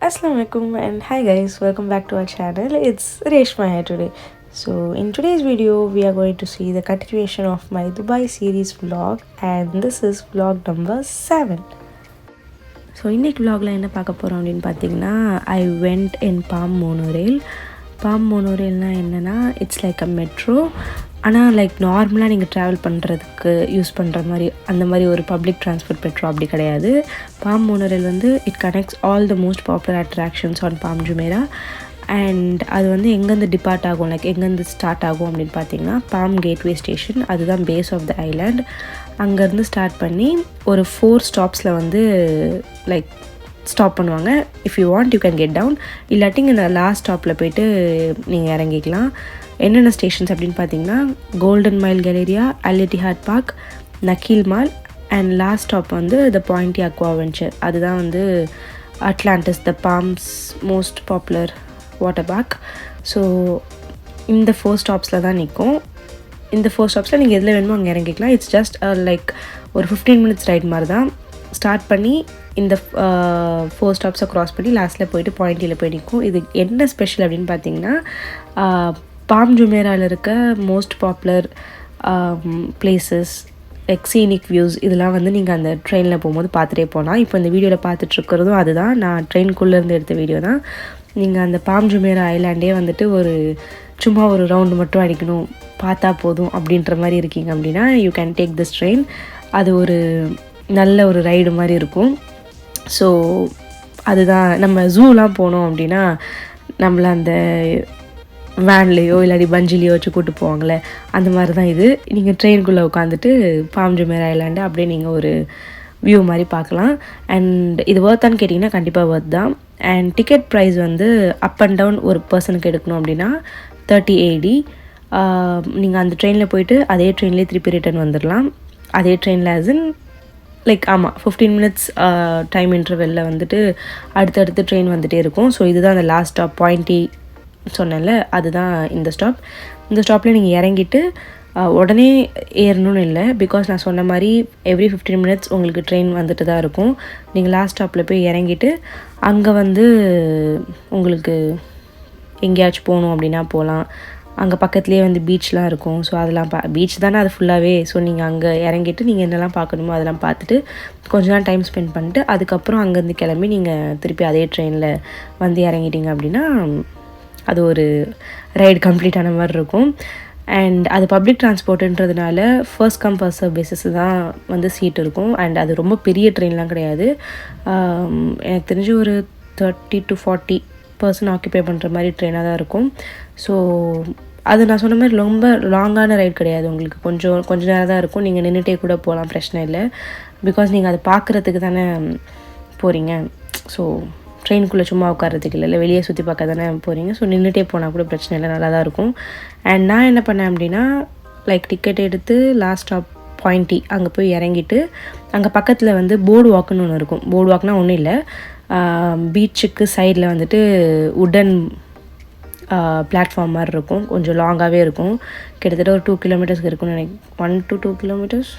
Assalamualaikum and hi guys, welcome back to our channel. It's Reshma here today. So in today's video we are going to see the continuation of my Dubai series vlog, and this is vlog number 7. So இன்னைக்கு vlogல என்ன பார்க்க போறோம் அப்படினு பாத்தீங்கன்னா I went in Palm monorail. Palm monorailனா என்னன்னா it's like a metro. ஆனால் like நார்மலாக நீங்கள் ட்ராவல் பண்ணுறதுக்கு யூஸ் பண்ணுற மாதிரி அந்த மாதிரி ஒரு பப்ளிக் ட்ரான்ஸ்போர்ட் மெட்ரோ அப்படி கிடையாது. பாம் மோனோரேல் வந்து it connects all the most popular attractions on palm Jumeirah. And அது வந்து எங்கேருந்து டிபார்ட் ஆகும், லைக் எங்கேருந்து ஸ்டார்ட் ஆகும் அப்படின்னு பார்த்தீங்கன்னா பாம் கேட்வே ஸ்டேஷன், அதுதான் பேஸ் ஆஃப் த ஐலாண்ட். அங்கேருந்து ஸ்டார்ட் பண்ணி ஒரு 4 ஸ்டாப்ஸில் வந்து லைக் ஸ்டாப் பண்ணுவாங்க. If you want you can get down, இல்லாட்டி இந்த லாஸ்ட் ஸ்டாப்பில் போய்ட்டு நீங்கள் இறங்கிக்கலாம். என்னென்ன ஸ்டேஷன்ஸ் அப்படின்னு பார்த்தீங்கன்னா Golden Mile Galleria, Al Ittihad Park, Nakheel Mall, and last stop வந்து த பாயிண்டி அக்வா வென்ச்சர். அதுதான் வந்து Atlantis, the Palms most popular water park. So இந்த 4 ஸ்டாப்ஸில் தான் நிற்கும். இந்த 4 ஸ்டாப்ஸில் நீங்கள் எதில் வேணுமோ அங்கே இறங்கிக்கலாம். இட்ஸ் ஜஸ்ட் லைக் ஒரு 15 மினிட்ஸ் ரைட் மாதிரி தான். ஸ்டார்ட் பண்ணி இந்த 4 ஸ்டாப்ஸை க்ராஸ் பண்ணி லாஸ்ட்டில் போயிட்டு பாயிண்டியில் போய் நிற்கும். இது என்ன ஸ்பெஷல் அப்படின்னு பார்த்தீங்கன்னா பாம் ஜுமேராவில் இருக்க most popular places like scenic views இதெல்லாம் வந்து நீங்கள் அந்த ட்ரெயினில் போகும்போது பார்த்துட்டே போகலாம். இப்போ இந்த வீடியோவில் பார்த்துட்ருக்கிறதும் அதுதான், நான் ட்ரெயின்குள்ளேருந்து எடுத்த வீடியோ தான். நீங்கள் அந்த பாம் ஜுமேரா ஐலாண்டே வந்துட்டு சும்மா ஒரு ரவுண்டு மட்டும் அடிக்கணும், பார்த்தா போதும் அப்படின்ற மாதிரி இருக்கீங்க அப்படின்னா you can take this train. அது ஒரு நல்ல ஒரு ரைடு மாதிரி இருக்கும். ஸோ அதுதான், நம்ம ஜூலாம் போனோம் அப்படின்னா நம்மளை அந்த வேன்லேயோ இல்லாட்டி பஞ்சிலையோ வச்சு கூப்பிட்டு போவாங்களே, அந்த மாதிரி தான் இது. நீங்கள் ட்ரெயினுக்குள்ளே உட்காந்துட்டு பாம் ஜுமேரா ஐலாண்டு அப்படியே நீங்கள் ஒரு வியூ மாதிரி பார்க்கலாம். அண்ட் இது ஒர்த்தான்னு கேட்டிங்கன்னா கண்டிப்பாக ஒர்த் தான். அண்ட் டிக்கெட் ப்ரைஸ் வந்து அப் அண்ட் டவுன் ஒரு பர்சனுக்கு எடுக்கணும் அப்படின்னா 30 AD. நீங்கள் அந்த ட்ரெயினில் போயிட்டு அதே ட்ரெயின்லேயே திருப்பி ரிட்டர்ன் வந்துடலாம். அதே ட்ரெயினில் ஆஸ்இன் லைக் 15 மினிட்ஸ் டைம் இன்டர்வெல்லில் வந்துட்டு அடுத்தடுத்து ட்ரெயின் வந்துகிட்டே இருக்கும். ஸோ இதுதான் அந்த லாஸ்ட் ஸ்டாப் பாயிண்டி சொன்னேன்ல, அதுதான் இந்த ஸ்டாப். இந்த ஸ்டாப்பில் நீங்கள் இறங்கிட்டு உடனே ஏறணும்னு இல்லை, பிகாஸ் நான் சொன்ன மாதிரி எவ்ரி 15 மினிட்ஸ் உங்களுக்கு ட்ரெயின் வந்துட்டு தான் இருக்கும். நீங்கள் லாஸ்ட் ஸ்டாப்பில் போய் இறங்கிட்டு அங்கே வந்து உங்களுக்கு எங்கேயாச்சும் போகணும் அப்படின்னா போகலாம். அங்கே பக்கத்துலேயே வந்து பீச்லாம் இருக்கும். ஸோ அதெல்லாம் பீச் தானே அது ஃபுல்லாகவே. ஸோ நீங்கள் அங்கே இறங்கிட்டு நீங்கள் என்னெல்லாம் பார்க்கணுமோ அதெல்லாம் பார்த்துட்டு கொஞ்ச நாள் டைம் ஸ்பெண்ட் பண்ணிட்டு அதுக்கப்புறம் அங்கேருந்து கிளம்பி நீங்கள் திருப்பி அதே ட்ரெயினில் வந்து இறங்கிட்டீங்க அப்படின்னா அது ஒரு ரைடு கம்ப்ளீட் ஆன மாதிரி இருக்கும். அண்ட் அது பப்ளிக் ட்ரான்ஸ்போர்ட்டுன்றதுனால first come first serve basis தான் வந்து சீட் இருக்கும். அண்ட் அது ரொம்ப பெரிய ட்ரெயின்லாம் கிடையாது. எனக்கு தெரிஞ்சு ஒரு 30 to 40% ஆக்குபை பண்ணுற மாதிரி ட்ரெயினாக தான் இருக்கும். ஸோ அது நான் சொன்ன மாதிரி ரொம்ப லாங்கான ரைட் கிடையாது. உங்களுக்கு கொஞ்ச நேரம் தான் இருக்கும். நீங்கள் நின்றுட்டே கூட போகலாம், பிரச்சனை இல்லை. பிகாஸ் நீங்கள் அதை பார்க்குறதுக்கு தானே போகிறீங்க. ஸோ ட்ரெயினுக்குள்ளே சும்மா உட்காரத்துக்கு இல்லை, வெளியே சுற்றி பார்க்க தானே போகிறீங்க. ஸோ நின்றுட்டே போனால் கூட பிரச்சனை இல்லை, நல்லா தான் இருக்கும். அண்ட் நான் என்ன பண்ணேன் அப்படின்னா லைக் டிக்கெட் எடுத்து லாஸ்ட் ஸ்டாப் பாயிண்டி அங்கே போய் இறங்கிட்டு அங்கே பக்கத்தில் வந்து போர்டு வாக்குன்னு ஒன்று இருக்கும். போர்டு வாக்குனால் ஒன்றும் இல்லை, பீச்சுக்கு சைடில் வந்துட்டு உடன் பிளாட்ஃபார்ம் மாதிரி இருக்கும். கொஞ்சம் லாங்காகவே இருக்கும். கிட்டத்தட்ட ஒரு 2 கிலோமீட்டர்ஸ்க்கு இருக்கும்னு நினைக்கிறேன். 1 to 2 கிலோமீட்டர்ஸ்